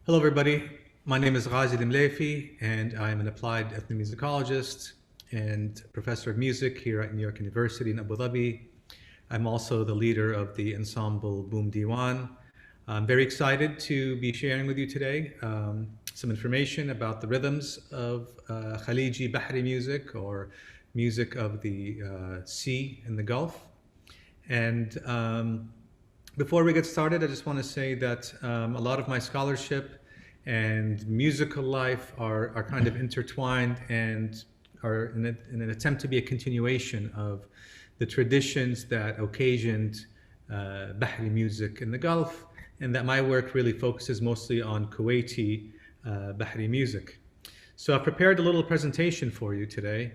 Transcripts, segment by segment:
Hello everybody, my name is Ghazi Al-Mulaifi and I am an applied ethnomusicologist and professor of music here at New York University in Abu Dhabi. I'm also the leader of the ensemble Boom.Diwan. I'm very excited to be sharing with you today some information about the rhythms of Khaleeji Bahri music, or music of the sea in the Gulf. And before we get started, I just want to say that a lot of my scholarship and musical life are kind of intertwined and are in an attempt to be a continuation of the traditions that occasioned Bahri music in the Gulf, and that my work really focuses mostly on Kuwaiti Bahri music. So I've prepared a little presentation for you today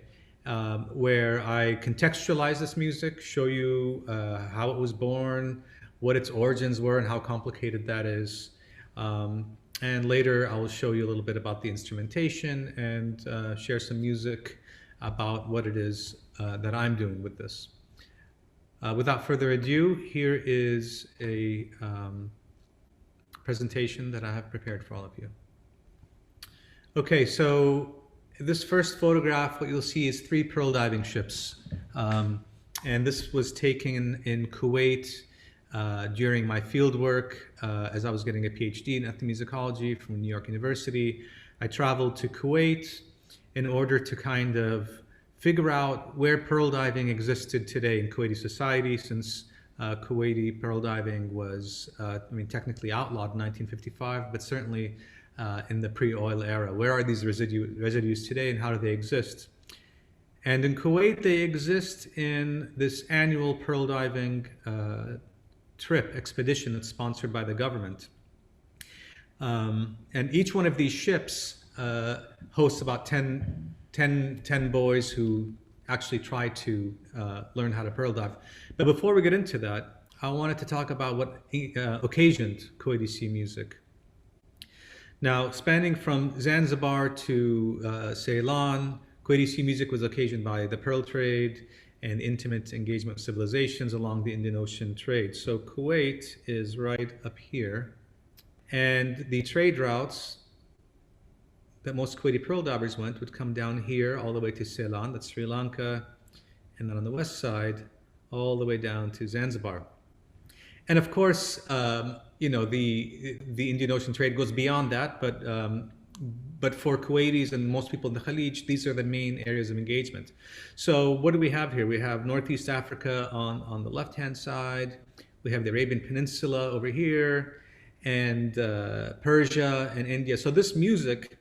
where I contextualize this music, show you how it was born, what its origins were and how complicated that is. And later I will show you a little bit about the instrumentation and share some music about what it is that I'm doing with this. Without further ado, here is a presentation that I have prepared for all of you. Okay, so this first photograph, what you'll see is 3 pearl diving ships. And this was taken in Kuwait during my field work as I was getting a PhD in ethnomusicology from New York University. I traveled to Kuwait in order to kind of figure out where pearl diving existed today in Kuwaiti society, since Kuwaiti pearl diving was, technically outlawed in 1955, but certainly in the pre-oil era. Where are these residues today and how do they exist? And in Kuwait, they exist in this annual pearl diving expedition that's sponsored by the government. And each one of these ships hosts about 10 boys who actually try to learn how to pearl dive. But before we get into that, I wanted to talk about what occasioned Kuwaiti sea music. Now, spanning from Zanzibar to Ceylon, Kuwaiti sea music was occasioned by the pearl trade and intimate engagement of civilizations along the Indian Ocean trade. So Kuwait is right up here. And the trade routes that most Kuwaiti pearl divers went would come down here all the way to Ceylon, that's Sri Lanka, and then on the west side, all the way down to Zanzibar. And of course, the Indian Ocean trade goes beyond that, but for Kuwaitis and most people in the Khalij, these are the main areas of engagement. So what do we have here? We have Northeast Africa on the left-hand side. We have the Arabian Peninsula over here, and Persia and India. So this music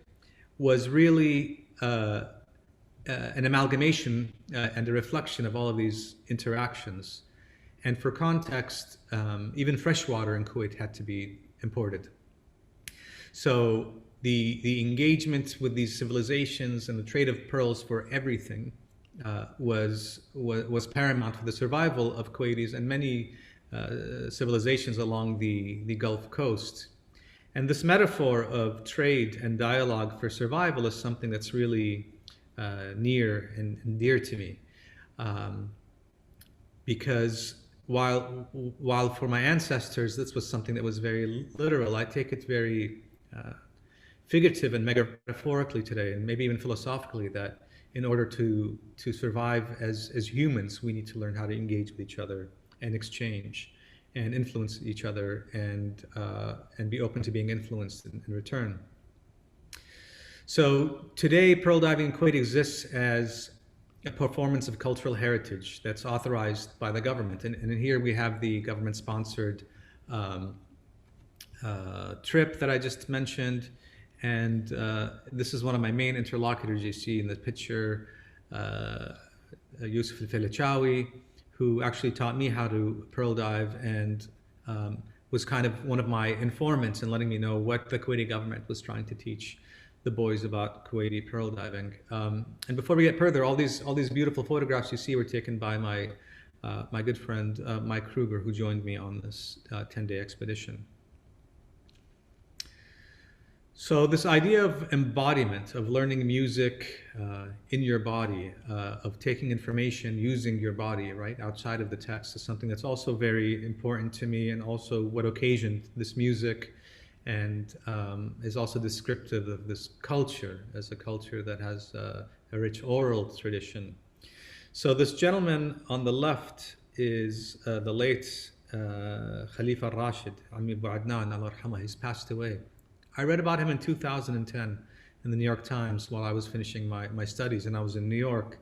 was really an amalgamation and a reflection of all of these interactions. And for context, even fresh water in Kuwait had to be imported. So the engagement with these civilizations and the trade of pearls for everything was paramount for the survival of Kuwaitis and many civilizations along the Gulf Coast. And this metaphor of trade and dialogue for survival is something that's really near and dear to me. Because while for my ancestors this was something that was very literal, I take it very figurative and metaphorically today, and maybe even philosophically, that in order to survive as humans, we need to learn how to engage with each other and exchange and influence each other and be open to being influenced in return. So today, pearl diving in Kuwait exists as a performance of cultural heritage that's authorized by the government. And here we have the government-sponsored trip that I just mentioned. And this is one of my main interlocutors you see in the picture, Yusuf Al-Felichawi, who actually taught me how to pearl dive and was kind of one of my informants in letting me know what the Kuwaiti government was trying to teach the boys about Kuwaiti pearl diving. And before we get further, all these beautiful photographs you see were taken by my good friend Mike Kruger, who joined me on this 10-day expedition. So this idea of embodiment, of learning music in your body, of taking information using your body, right, outside of the text, is something that's also very important to me, and also what occasioned this music and is also descriptive of this culture as a culture that has a rich oral tradition. So this gentleman on the left is the late Khalifa al-Rashid, Ammi Abu Adnan, Allah yarhamah. He's passed away. I read about him in 2010 in the New York Times while I was finishing my studies, and I was in New York.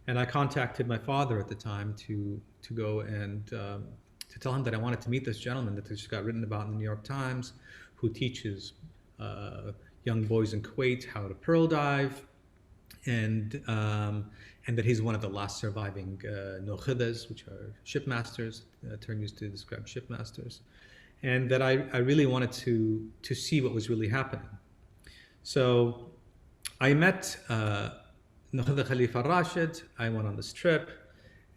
And I contacted my father at the time to go and to tell him that I wanted to meet this gentleman that just got written about in the New York Times, who teaches young boys in Kuwait how to pearl dive, and that he's one of the last surviving nokhidas, which are shipmasters, a term used to describe shipmasters, and that I really wanted to see what was really happening. So I met Nokhida Khalifa al-Rashid. I went on this trip,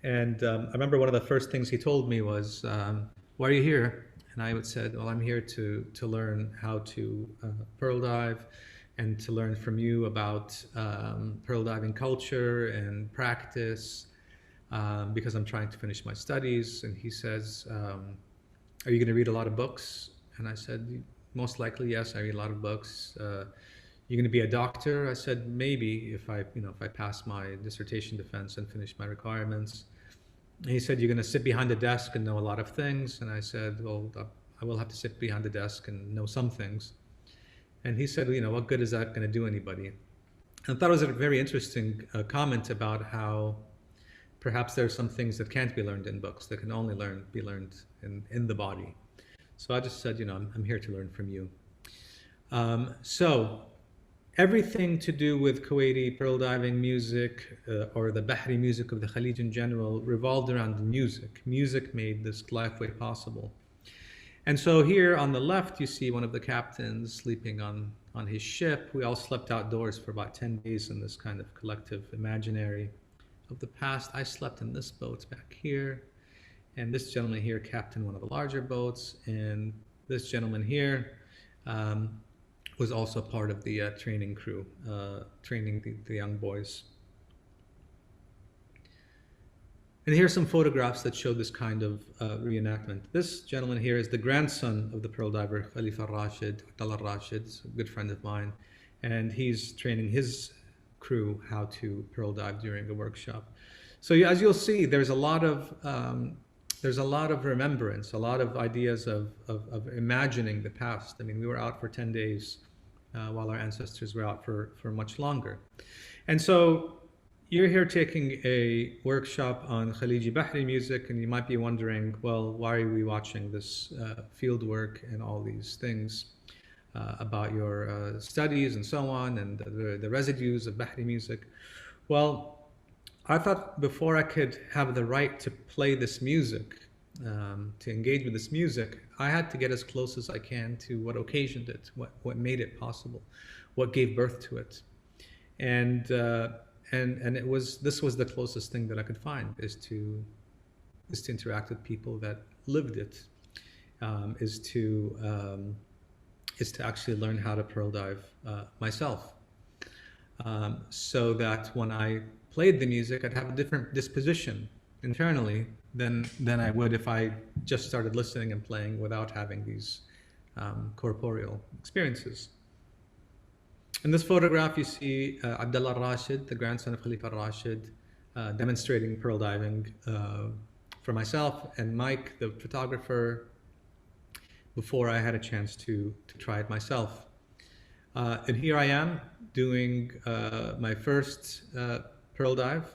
and I remember one of the first things he told me was, "Why are you here?" And I said, "Well, I'm here to learn how to pearl dive, and to learn from you about pearl diving culture and practice, because I'm trying to finish my studies." And he says, "Are you going to read a lot of books?" And I said, "Most likely, yes. I read a lot of books." "You're going to be a doctor?" I said, "Maybe if I pass my dissertation defense and finish my requirements." And he said, "You're going to sit behind a desk and know a lot of things." And I said, "Well, I will have to sit behind the desk and know some things." And he said, "What good is that going to do anybody?" And I thought it was a very interesting comment about how perhaps there are some things that can't be learned in books, that can only be learned in the body. So I just said, I'm here to learn from you. So everything to do with Kuwaiti pearl diving music, or the Bahri music of the Khalij in general, revolved around music. Music made this lifeway possible. And so here on the left, you see one of the captains sleeping on his ship. We all slept outdoors for about 10 days in this kind of collective imaginary of the past. I slept in this boat back here. And this gentleman here captained one of the larger boats. And this gentleman here was also part of the training crew, training the young boys. And here are some photographs that show this kind of reenactment. This gentleman here is the grandson of the pearl diver, Khalifa al-Rashid, Abdullah al-Rashid, a good friend of mine. And he's training his crew how to pearl dive during a workshop. So as you'll see, there's a lot of remembrance, a lot of ideas of imagining the past. I mean, we were out for 10 days while our ancestors were out for much longer. And so you're here taking a workshop on Khaliji Bahri music, and you might be wondering, well, why are we watching this field work and all these things about your studies and so on, and the residues of Bahri music? Well, I thought before I could have the right to play this music, to engage with this music, I had to get as close as I can to what occasioned it, what made it possible, what gave birth to it. And this was the closest thing that I could find, is to interact with people that lived it, is to actually learn how to pearl dive myself, so that when I played the music, I'd have a different disposition internally than I would if I just started listening and playing without having these corporeal experiences. In this photograph, you see Abdullah al-Rashid, the grandson of Khalifa al-Rashid, demonstrating pearl diving for myself, and Mike, the photographer, before I had a chance to try it myself. And here I am doing my first pearl dive.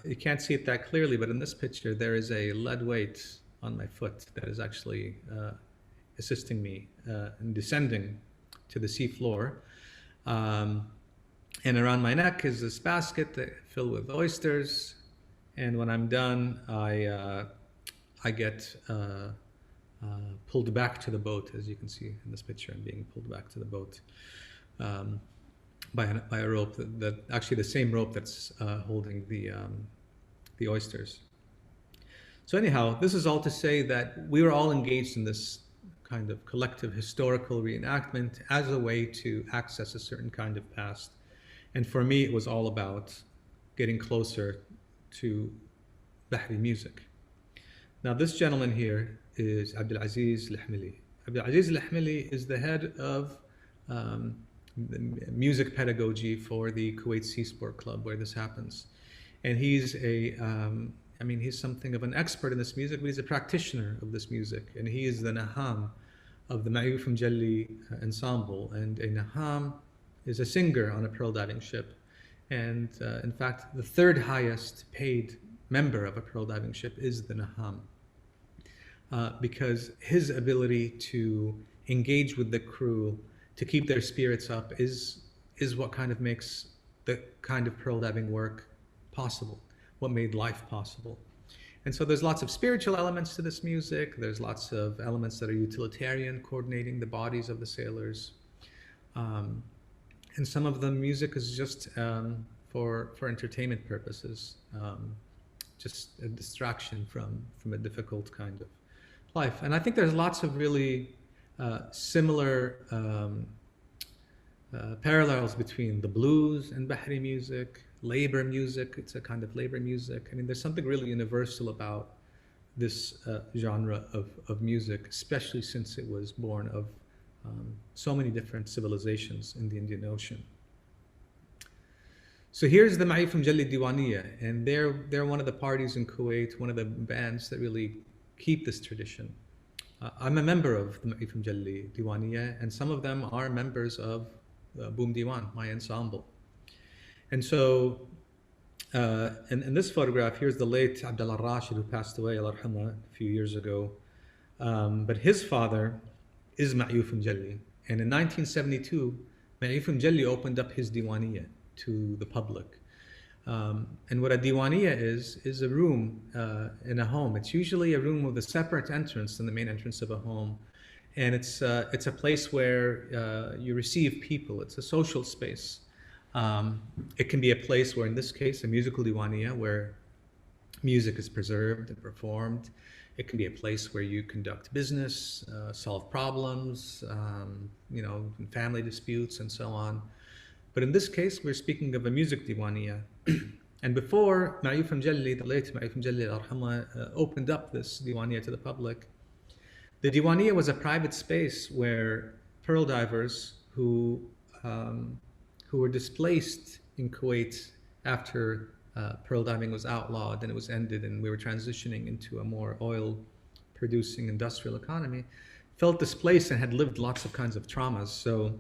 You can't see it that clearly, but in this picture, there is a lead weight on my foot that is actually assisting me in descending to the sea floor. And around my neck is this basket filled with oysters. And when I'm done, I get pulled back to the boat, as you can see in this picture. I'm being pulled back to the boat by a rope that actually the same rope that's holding the oysters. So anyhow, this is all to say that we were all engaged in this kind of collective historical reenactment as a way to access a certain kind of past. And for me, it was all about getting closer to Bahri music. Now, this gentleman here is Abdulaziz Al-Hemely. Abdulaziz Al-Hemely is the head of um, the music pedagogy for the Kuwait Sea Sport Club, where this happens. And he's he's something of an expert in this music, but he's a practitioner of this music. And he is the Naham of the Ma'yuf Mjalli ensemble. And a Naham is a singer on a pearl diving ship. And in fact, the third highest paid member of a pearl diving ship is the Naham. Because his ability to engage with the crew, to keep their spirits up, is what kind of makes the kind of pearl diving work possible, what made life possible. And so there's lots of spiritual elements to this music. There's lots of elements that are utilitarian, coordinating the bodies of the sailors. And some of the music is just for entertainment purposes, just a distraction from a difficult kind of life. And I think there's lots of really similar parallels between the blues and Bahri music, labor music. It's a kind of labor music. I mean, there's something really universal about this genre of music, especially since it was born of so many different civilizations in the Indian Ocean. So here's the Ma'yuf Mjalli Diwaniyya, and they're one of the parties in Kuwait, one of the bands that really keep this tradition. I'm a member of the Ma'yuf Mjalli Diwaniyya, and some of them are members of Boom.Diwan, my ensemble. And so in this photograph, here's the late Abdullah Rashid, who passed away, Allah yarhamah, a few years ago. But his father is Ma'yuf Mjalli. And in 1972, Ma'yuf Mjalli opened up his Diwaniyya to the public. And what a Diwaniyya is a room in a home. It's usually a room with a separate entrance than the main entrance of a home. And it's a place where you receive people. It's a social space. It can be a place where, in this case, a musical Diwaniyya, where music is preserved and performed. It can be a place where you conduct business, solve problems, family disputes, and so on. But in this case, we're speaking of a music Diwaniyya. And before Ma'yuf Mjalli, the late Ma'yuf Mjalli, Allah yarhamah, opened up this Diwaniyya to the public, the Diwaniyya was a private space where pearl divers who were displaced in Kuwait after pearl diving was outlawed and it was ended and we were transitioning into a more oil-producing industrial economy, felt displaced and had lived lots of kinds of traumas. So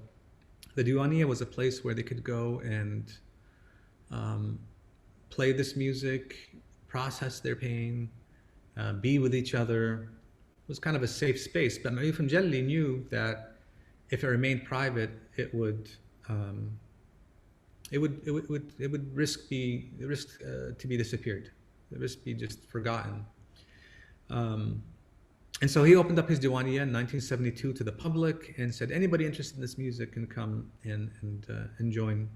the Diwaniyya was a place where they could go and play this music, process their pain, be with each other. It was kind of a safe space. But Ma'yuf Mjalli knew that if it remained private, it would risk to be disappeared. It risk be just forgotten. And so he opened up his Diwaniyya in 1972 to the public and said anybody interested in this music can come in and join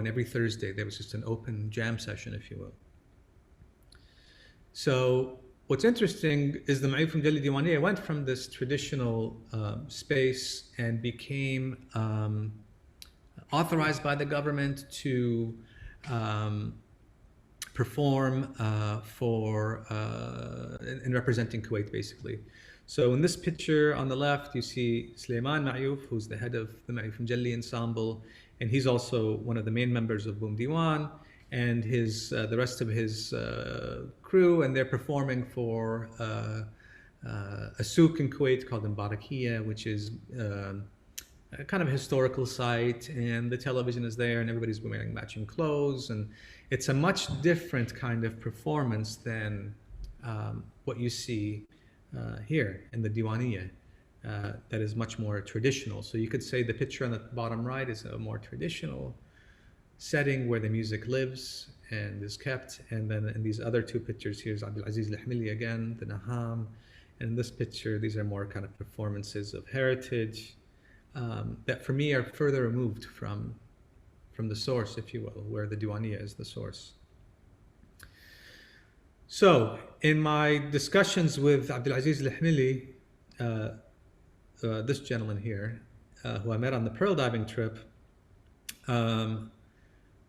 every Thursday. There was just an open jam session, if you will. So what's interesting is the Ma'yuf Mjalli Diwaniyya went from this traditional space and became authorized by the government to perform in representing Kuwait, basically. So in this picture on the left, you see Sulaiman Ma'yuf, who's the head of the Ma'yuf Mjalli ensemble, and he's also one of the main members of Boom.Diwan, and the rest of his crew, and they're performing for a souk in Kuwait called Mbarakiya, which is a kind of historical site, and the television is there and everybody's wearing matching clothes, and it's a much different kind of performance than what you see here in the Diwaniyya, that is much more traditional. So you could say the picture on the bottom right is a more traditional setting where the music lives and is kept, and then in these other two pictures, here's Abdulaziz Al-Hemely again, the Naham, and in this picture these are more kind of performances of heritage that for me are further removed from the source, if you will, where the Diwaniyya is the source. So in my discussions with Abdulaziz Al-Hemely, this gentleman here, who I met on the pearl diving trip,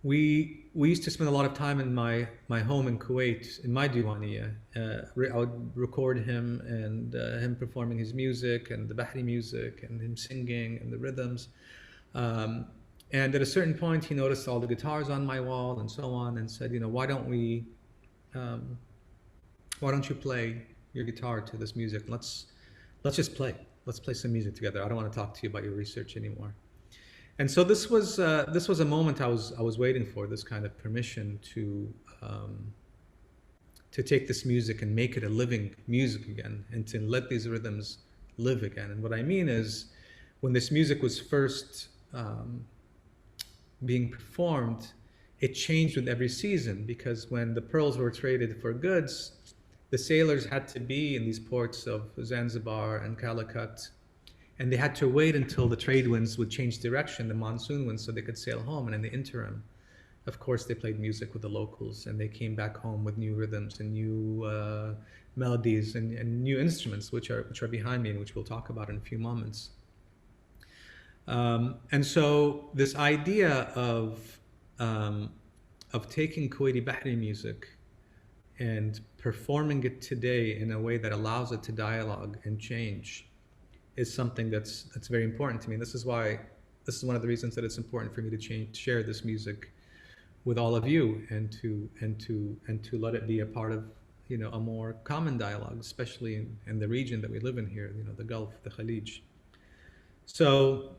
we we used to spend a lot of time in my home in Kuwait, in my Diwaniyah. I would record him and him performing his music and the Bahri music and him singing and the rhythms. And at a certain point, he noticed all the guitars on my wall and so on, and said, why don't you play your guitar to this music? Let's just play. Let's play some music together. I don't want to talk to you about your research anymore. And so this was a moment I was waiting for, this kind of permission to take this music and make it a living music again, and to let these rhythms live again. And what I mean is, when this music was first being performed, it changed with every season, because when the pearls were traded for goods, the sailors had to be in these ports of Zanzibar and Calicut, and they had to wait until the trade winds would change direction, the monsoon winds, so they could sail home. And in the interim, of course, they played music with the locals, and they came back home with new rhythms and new melodies and new instruments, which are behind me and which we'll talk about in a few moments. And so this idea of taking Kuwaiti Bahri music and performing it today in a way that allows it to dialogue and change is something that's very important to me. And this is one of the reasons that it's important for me to share this music with all of you, and to let it be a part of a more common dialogue, especially in the region that we live in here, the Gulf, the Khalij. So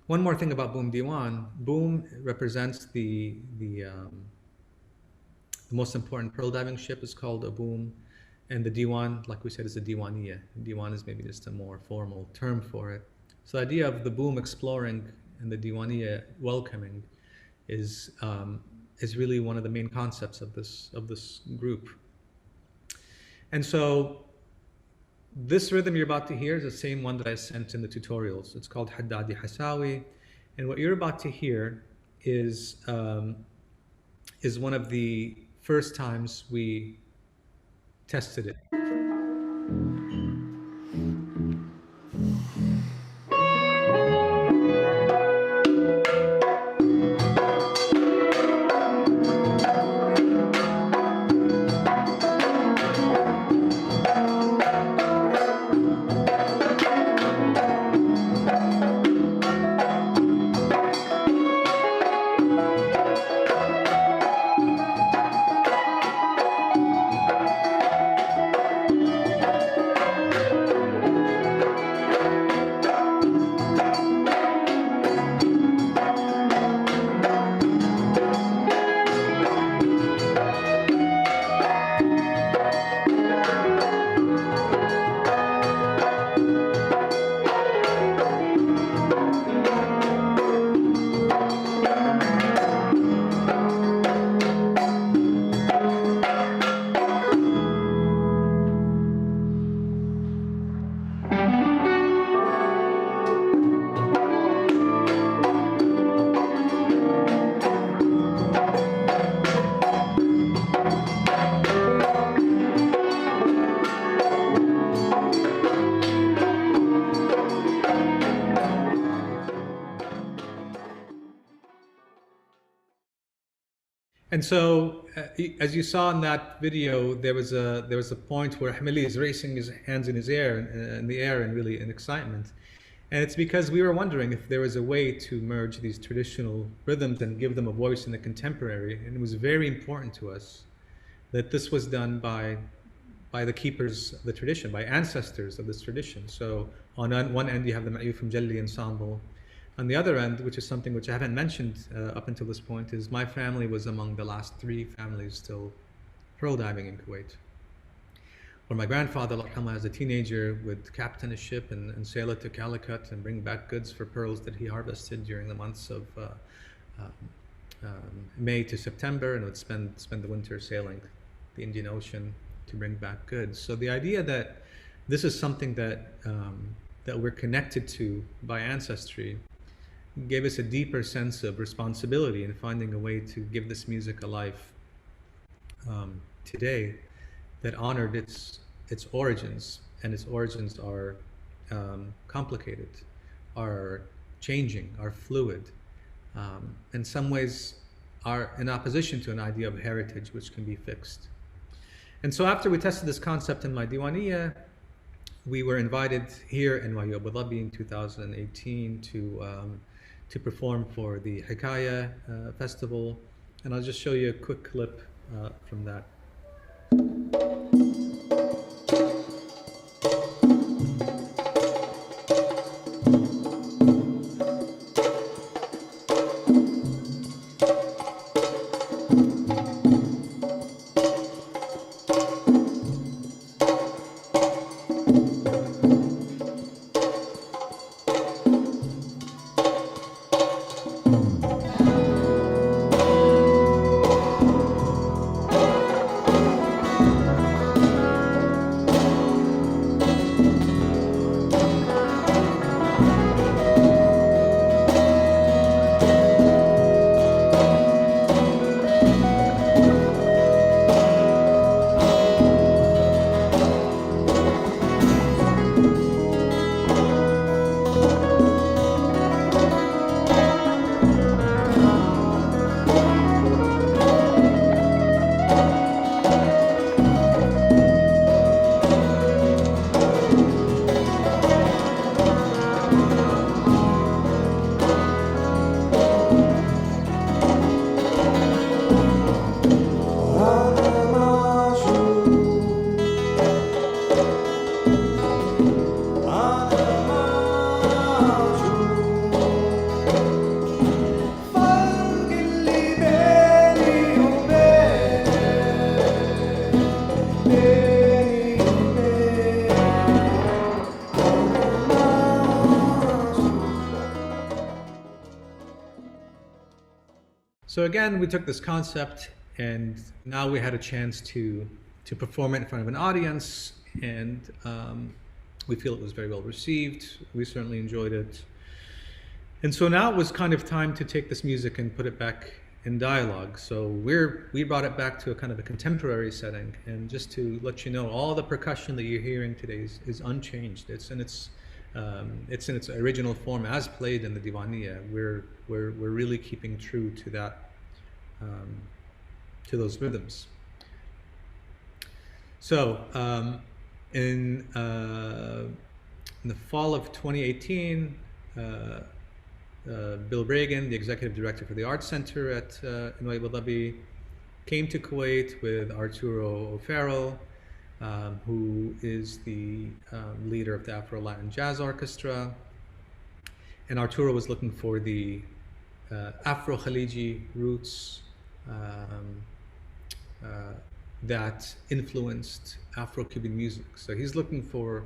one more thing about Boom.Diwan. Boom represents the most important pearl diving ship is called a boom, and the Diwan, like we said, is a Diwaniyah. Diwan is maybe just a more formal term for it. So the idea of the boom exploring and the Diwaniyah welcoming is really one of the main concepts of this group. And so this rhythm you're about to hear is the same one that I sent in the tutorials. It's called Haddadi Hasawi, and what you're about to hear is one of the first times we tested it. And so, as you saw in that video, there was a point where Hemely is raising his hands in the air, and really in excitement. And it's because we were wondering if there was a way to merge these traditional rhythms and give them a voice in the contemporary. And it was very important to us that this was done by the keepers of the tradition, by ancestors of this tradition. So on one end you have the Ma'yuf Mjalli ensemble. On the other end, which is something which I haven't mentioned up until this point, is my family was among the last 3 families still pearl diving in Kuwait. Where my grandfather, as a teenager, would captain a ship and sail it to Calicut and bring back goods for pearls that he harvested during the months of May to September, and would spend the winter sailing the Indian Ocean to bring back goods. So the idea that this is something that we're connected to by ancestry gave us a deeper sense of responsibility in finding a way to give this music a life today that honored its origins. And its origins are complicated, are changing, are fluid. In some ways, are in opposition to an idea of heritage which can be fixed. And so after we tested this concept in my Diwaniyah, we were invited here in NYU Abu Dhabi in 2018 to perform for the Hikaya Festival. And I'll just show you a quick clip from that. So again, we took this concept and now we had a chance to perform it in front of an audience, and we feel it was very well received. We certainly enjoyed it. And so now it was kind of time to take this music and put it back in dialogue. So we brought it back to a kind of a contemporary setting. And just to let you know, all the percussion that you're hearing today is unchanged. It's in its original form as played in the Diwaniyah. We're really keeping true to that, to those rhythms. So in the fall of 2018, Bill Reagan, the executive director for the Arts Center at NYU Abu Dhabi, came to Kuwait with Arturo O'Farrell, who is the leader of the Afro-Latin Jazz Orchestra. And Arturo was looking for the Afro-Khaliji roots that influenced Afro-Cuban music. So he's looking for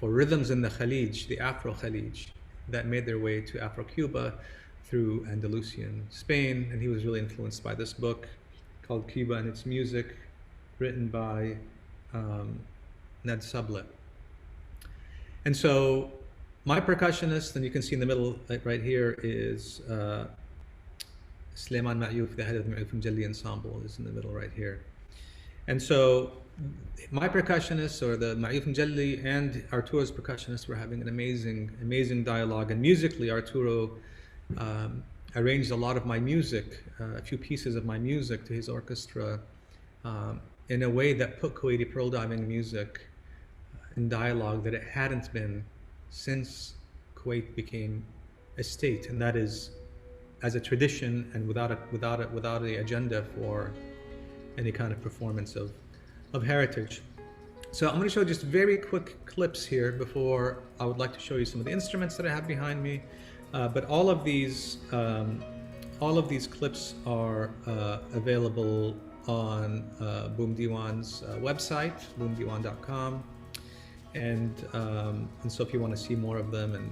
rhythms in the Khalij, the Afro-Khalij, that made their way to Afro-Cuba through Andalusian Spain. And he was really influenced by this book called Cuba and Its Music, written by Ned Sublett. And so my percussionist, and you can see in the middle right here, is Sulaiman Ma'youf, the head of the Ma'youf ensemble, is in the middle right here. And so my percussionist, or the Ma'youf Mjalli, and Arturo's percussionist were having an amazing dialogue. And musically, Arturo arranged a lot of my music, a few pieces of my music to his orchestra in a way that put Kuwaiti pearl diving music in dialogue that it hadn't been since Kuwait became a state, and that is as a tradition and without the agenda for any kind of performance of heritage. So I'm going to show just very quick clips here before I would like to show you some of the instruments that I have behind me. But all of these clips are available on Boom.Diwan's website, boom.diwan.com. And so if you want to see more of them and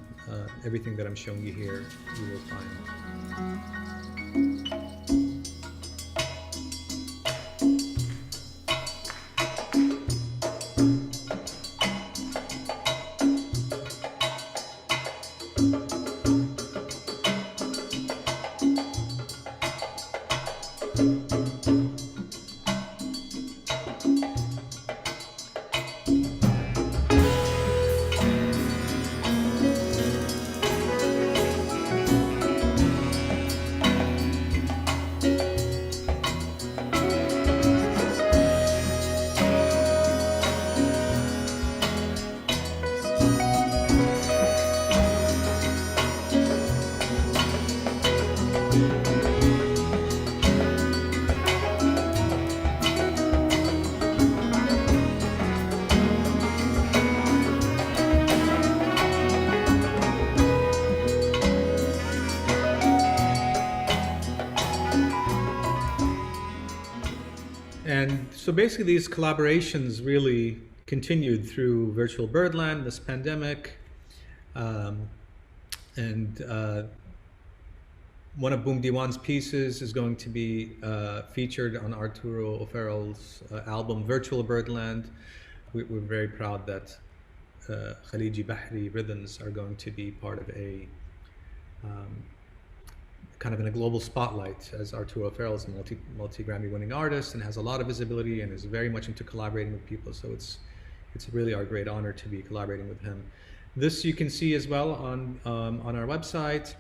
everything that I'm showing you here, you will find. So basically, these collaborations really continued through virtual Birdland, this pandemic, and one of Boom.Diwan's pieces is going to be featured on Arturo O'Farrell's album Virtual Birdland. We're very proud that Khaleeji rhythms are going to be part of a kind of in a global spotlight, as Arturo O'Farrell is a multi-Grammy winning artist and has a lot of visibility and is very much into collaborating with people. So it's really our great honor to be collaborating with him. This you can see as well on our website.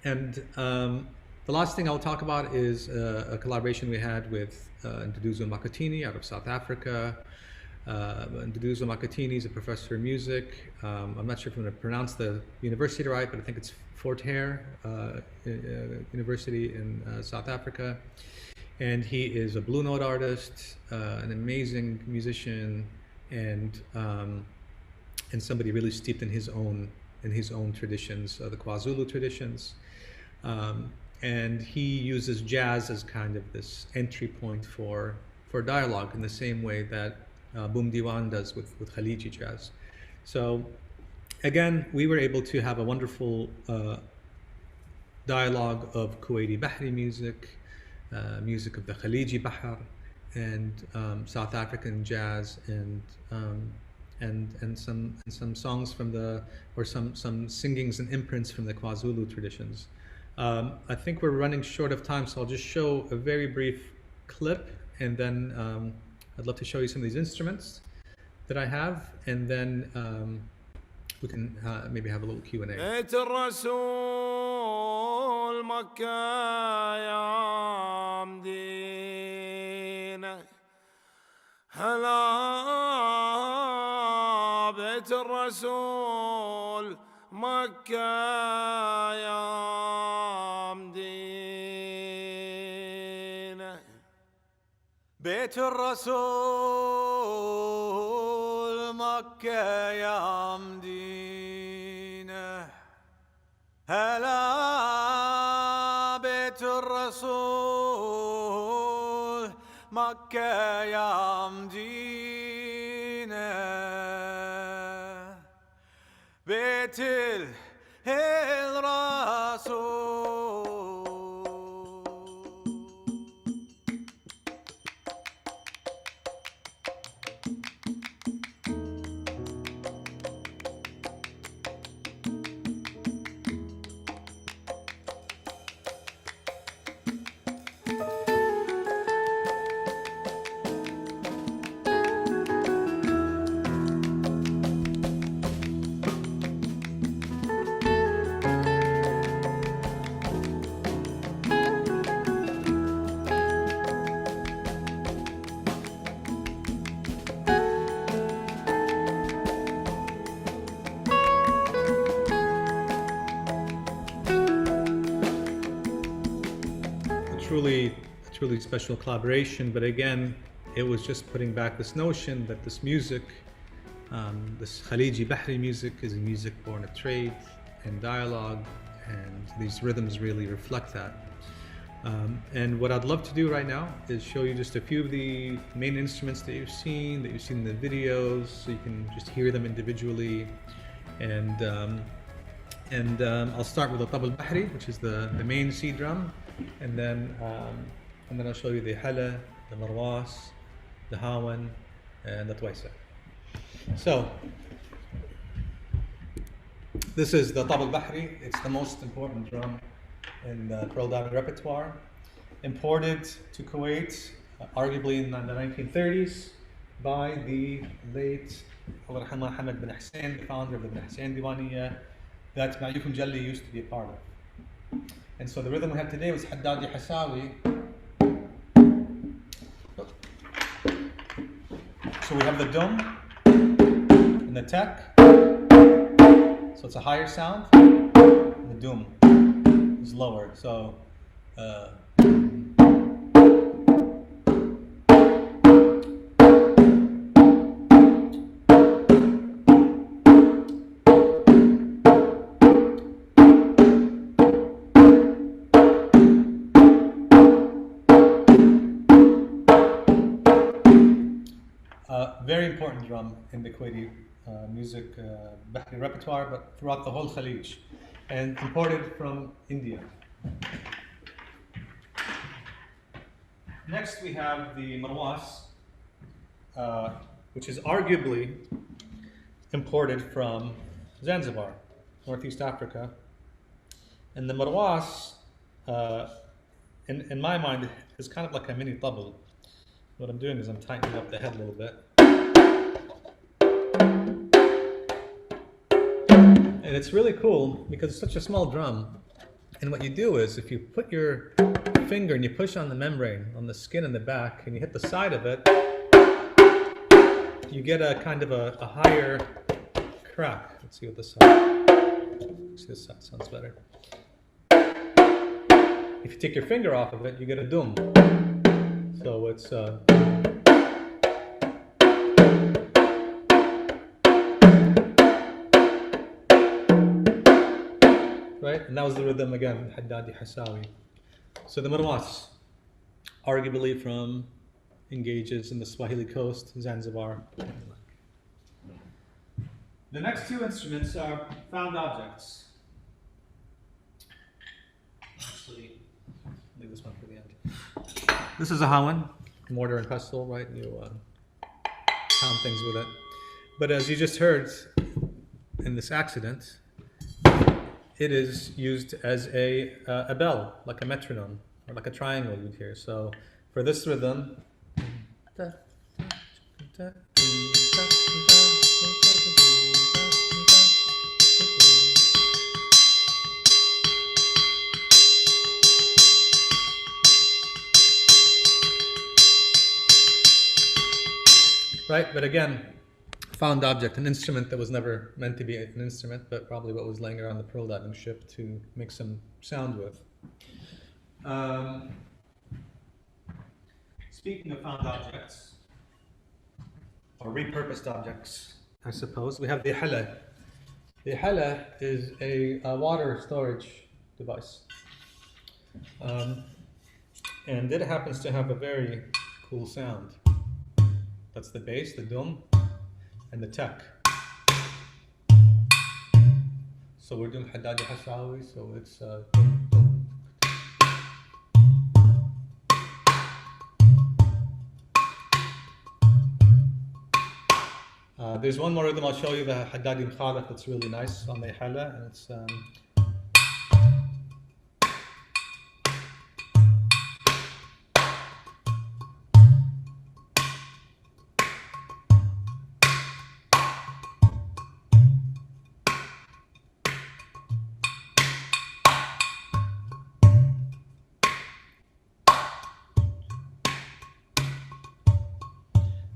And the last thing I'll talk about is a collaboration we had with Nduduzo Makatini out of South Africa. Nduduzo Makatini is a professor of music. I'm not sure if I'm going to pronounce the university right, but I think it's Fort Hare University in South Africa. And he is a blue note artist, an amazing musician, and somebody really steeped in his own traditions, the KwaZulu traditions. And he uses jazz as kind of this entry point for dialogue in the same way that Boom.Diwan does with Khaleeji-jazz. So again, we were able to have a wonderful dialogue of Kuwaiti Bahri music, music of the Khaleeji Bahr, and South African jazz, and some songs from some singings and imprints from the KwaZulu traditions. I think we're running short of time, so I'll just show a very brief clip, and then I'd love to show you some of these instruments that I have, and then we can maybe have a little Q&A. بيت الرسول مكة يا مدينة هلا بيت الرسول مكة يا مدينة بيت الرسول مكة يا مدينة هلا بيت الرسول مكة يا مدينة بيت الرسول. Truly special collaboration, but again, it was just putting back this notion that this music, this Khaleeji Bahri music, is a music born of trade and dialogue, and these rhythms really reflect that. And what I'd love to do right now is show you just a few of the main instruments that you've seen in the videos, so you can just hear them individually. And I'll start with the Tabl Bahri, which is the main C drum, and then I'll show you the Hala, the Marwas, the Hawan, and the Twaisa. So this is the Tabl Bahri. It's the most important drum in the pearl diving repertoire. Imported to Kuwait, arguably in the 1930s, by the late Allah Rahman Hamad bin Hussein, the founder of the Bin Hussein Diwaniya, that Ma'yukum Jalli used to be a part of. And so the rhythm we have today was Haddadi Hasawi. So we have the dum and the tek. So it's a higher sound, and the dum is lower. So important drum in the Kuwaiti music Bahri repertoire, but throughout the whole Khalij, and imported from India. Next we have the marwas, which is arguably imported from Zanzibar, Northeast Africa. And the marwas, in my mind, is kind of like a mini tabl. What I'm doing is I'm tightening up the head a little bit. And it's really cool because it's such a small drum. And what you do is if you put your finger and you push on the membrane, on the skin in the back, and you hit the side of it, you get a kind of a higher crack. Let's see what this side. See, this side sounds better. If you take your finger off of it, you get a dum. So it's right, and that was the rhythm again, Haddadi Hassawi. So the marwas, arguably from engages in the Swahili coast, Zanzibar. The next two instruments are found objects. Actually, leave this one for the end. This is a hawan, mortar and pestle, right? And you pound things with it. But as you just heard in this accident, it is used as a bell, like a metronome, or like a triangle you'd hear. So for this rhythm, right? But again, found object, an instrument that was never meant to be an instrument, but probably what was laying around the pearl diving ship to make some sound with. Speaking of found objects, or repurposed objects, I suppose, we have the hala. The hala is a water storage device. And it happens to have a very cool sound. That's the bass, the dum, and the tek. So we're doing Haddadi Hassawi, so it's dum, dum. There's one more rhythm I'll show you, the Haddadi Mkhalaf, that's really nice on the hala, and it's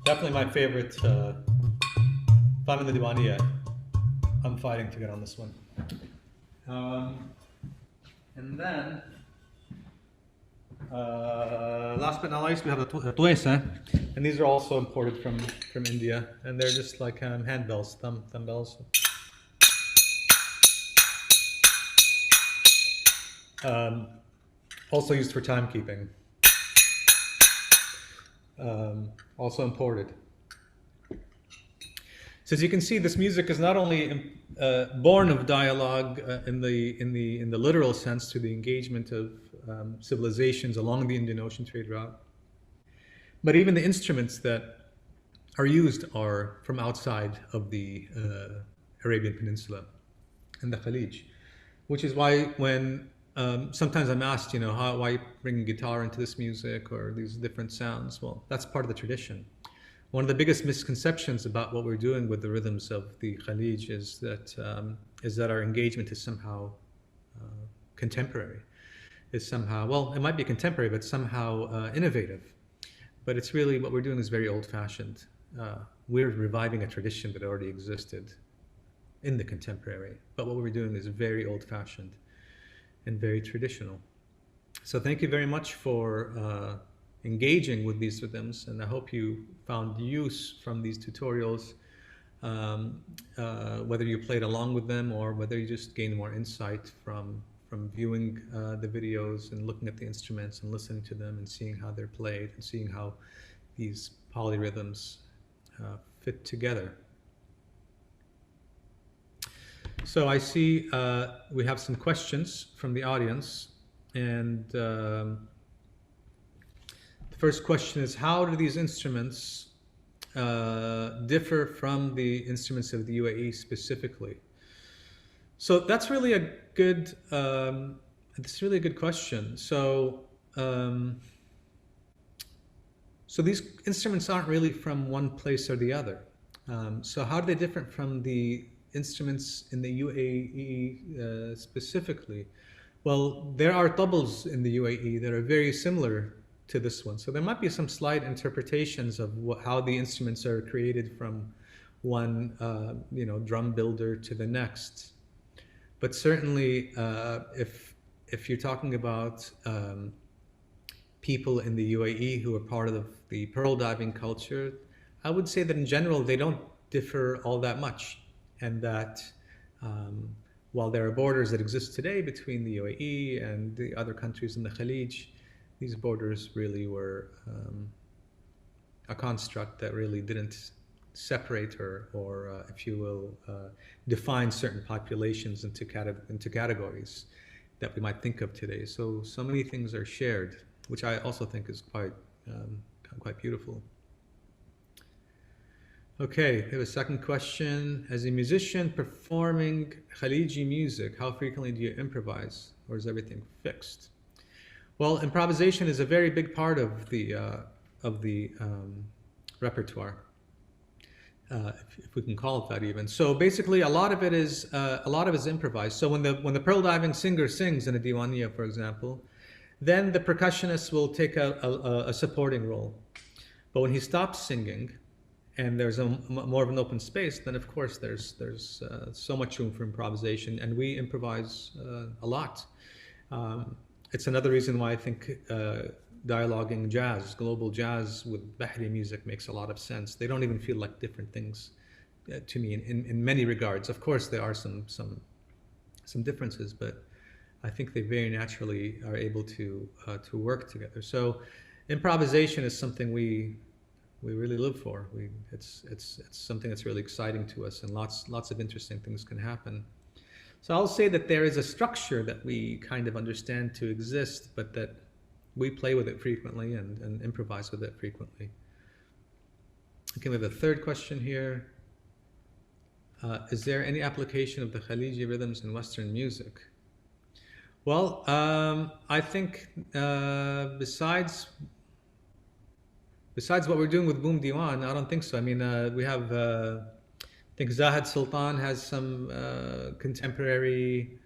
definitely my favorite. If I'm in the Diwaniya, I'm fighting to get on this one. And then, last but not least, we have the tuesa, and these are also imported from India, and they're just like hand bells, thumb bells. Also used for timekeeping. Also imported. So as you can see, this music is not only born of dialogue in the literal sense to the engagement of civilizations along the Indian Ocean trade route, but even the instruments that are used are from outside of the Arabian Peninsula and the Khalij, which is why when sometimes I'm asked, why bring guitar into this music or these different sounds? Well, that's part of the tradition. One of the biggest misconceptions about what we're doing with the rhythms of the Khalij is that our engagement is somehow contemporary. Is somehow, well, it might be contemporary, but somehow innovative. But it's really, what we're doing is very old-fashioned. We're reviving a tradition that already existed in the contemporary. But what we're doing is very old-fashioned and very traditional. So thank you very much for engaging with these rhythms, and I hope you found use from these tutorials, whether you played along with them or whether you just gained more insight from viewing the videos and looking at the instruments and listening to them and seeing how they're played and seeing how these polyrhythms fit together. So I see we have some questions from the audience, and the first question is, how do these instruments differ from the instruments of the UAE specifically? So that's really a good question. So these instruments aren't really from one place or the other. So how are they different from the instruments in the UAE specifically? Well, there are tabls in the UAE that are very similar to this one. So there might be some slight interpretations of how the instruments are created from one drum builder to the next. But certainly, if you're talking about people in the UAE who are part of the pearl diving culture, I would say that in general they don't differ all that much, and that while there are borders that exist today between the UAE and the other countries in the Khalij, these borders really were a construct that really didn't separate or if you will, define certain populations into categories that we might think of today. So many things are shared, which I also think is quite beautiful. Okay, we have a second question. As a musician performing Khaliji music, how frequently do you improvise, or is everything fixed? Well, improvisation is a very big part of the repertoire, if we can call it that even. So basically, a lot of it is improvised. So when the pearl diving singer sings in a diwaniyah, for example, then the percussionist will take a supporting role. But when he stops singing, and there's more of an open space, then of course there's so much room for improvisation, and we improvise a lot. It's another reason why I think dialoguing jazz, global jazz with Bahri music makes a lot of sense. They don't even feel like different things to me in many regards. Of course there are some differences, but I think they very naturally are able to work together. So improvisation is something we really live for. It's something that's really exciting to us, and lots of interesting things can happen. So I'll say that there is a structure that we kind of understand to exist, but that we play with it frequently and improvise with it frequently. Okay, we have a third question here. Is there any application of the Khaliji rhythms in Western music? Well, I think besides what we're doing with Boom.Diwan, I don't think so. I mean, we have, I think Zahid Sultan has some contemporary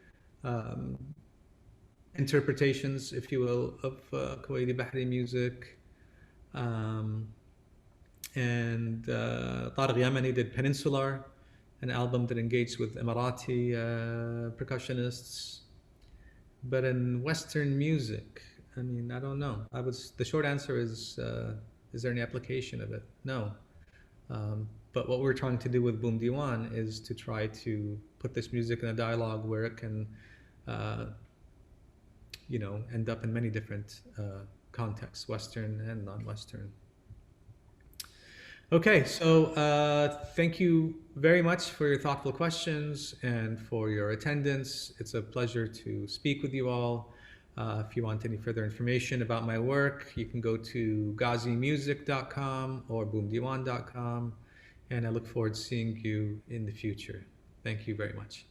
interpretations, if you will, of Kuwaiti Bahri music. And Tariq Yamani did Peninsular, an album that engaged with Emirati percussionists. But in Western music, I mean, I don't know. The short answer is there any application of it? No. But what we're trying to do with Boom.Diwan is to try to put this music in a dialogue where it can, end up in many different contexts, Western and non-Western. Okay, so thank you very much for your thoughtful questions and for your attendance. It's a pleasure to speak with you all. If you want any further information about my work, you can go to ghazimusic.com or boomdiwan.com, and I look forward to seeing you in the future. Thank you very much.